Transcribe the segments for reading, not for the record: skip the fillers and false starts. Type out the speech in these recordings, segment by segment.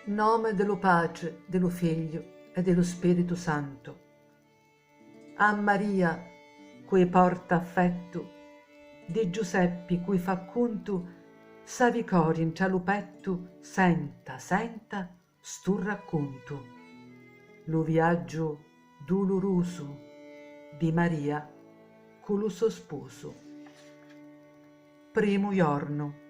Nome dello Pace, dello Figlio e dello Spirito Santo. A Maria, cui porta affetto, di Giuseppi cui fa conto, savi cori in cialupetto, senta, stu racconto. Lo viaggio doloroso di Maria con lo suo sposo. Primo giorno.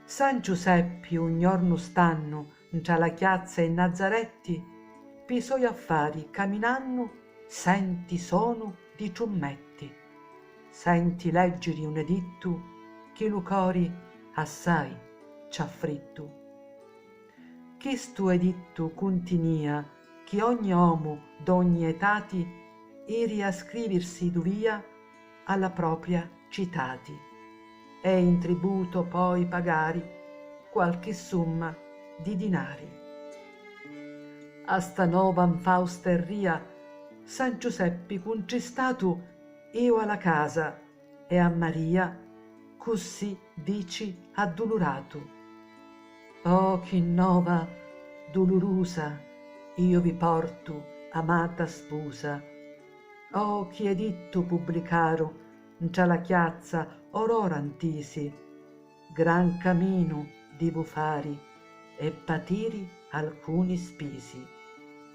San Giuseppi un giorno stanno tra la chiazza e Nazzaretti, pi suoi affari camminanno, senti sono di ciummetti, senti leggere un editto che lo cori assai c'ha fritto. Chisto editto continia che ogni uomo d'ogni etati eri a scriversi duvia alla propria citati e in tributo poi pagari qualche somma di dinari. A sta nova infausteria San Giuseppi contristato io alla casa e a Maria così dici addolorato: oh che nova dolorosa io vi porto, amata sposa, oh che editto pubblicaro tra la chiazza oror antisi, gran camino divo fari e patiri alcuni spisi,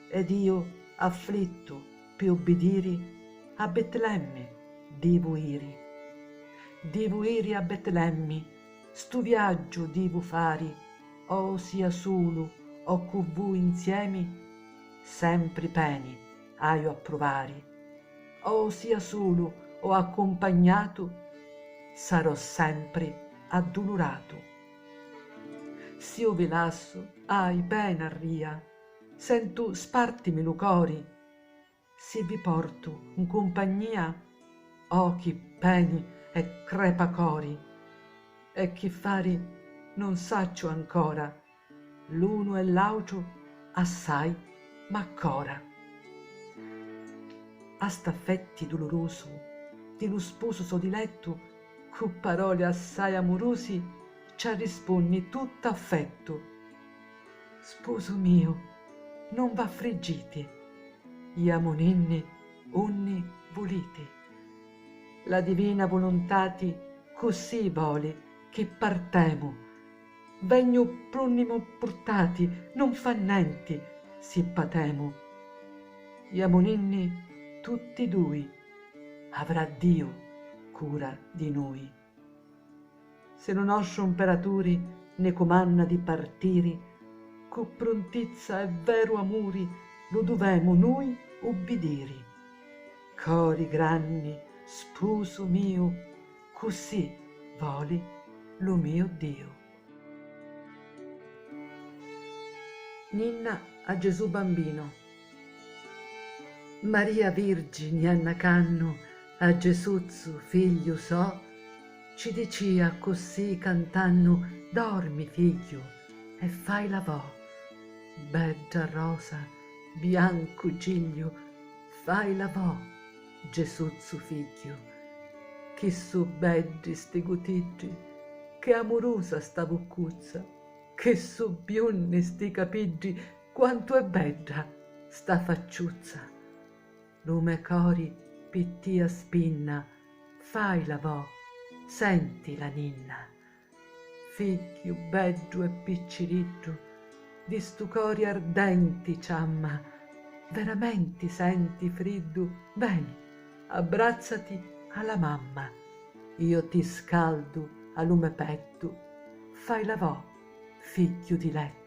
ed io afflitto più obbediri a Betlemme divo iri a Betlemme, stu viaggio divo fari, o sia solo o con voi insieme, sempre peni aio a provare, o sia solo o accompagnato, sarò sempre addolorato. S'io vi lasso, ai pena ria, sento spartimi lo cori, se vi porto in compagnia, oh che peni e crepacori, e che fari non saccio ancora, l'uno e l'altro assai m'accora. A st'affetti doloroso di lo sposo so diletto, con parole assai amorosi ci rispondi tutto affetto: sposo mio, non v'affliggite, iamo ninni onni volite, la divina volontati così vole che partemo, vegno prunimo portati, non fa niente si patemo, iamo ninni tutti due, avrà Dio cura di noi. Se lo nostro imperatore ne comanna di partire, co prontizza e vero amore lo dovemo noi obbedire. Cori grandi, sposo mio, così voli lo mio Dio. Ninna a Gesù bambino. Maria Virgine annacanno a Gesuzzu figlio so, ci dicia così cantando: dormi figlio e fai la vo, bella rosa, bianco giglio, fai la vo, Gesuzzu figlio, che so belli sti gutiggi, che amorosa sta boccuzza, che so bionni sti capiggi, quanto è bella sta facciuzza, lume cori pittia spinna, fai la vo, senti la ninna, figlio bello e picciriccio, di stu cori ardenti ciamma, veramente senti friddu, bene, abbrazzati alla mamma, io ti scaldo a lume petto, fai la vo, figlio di letto.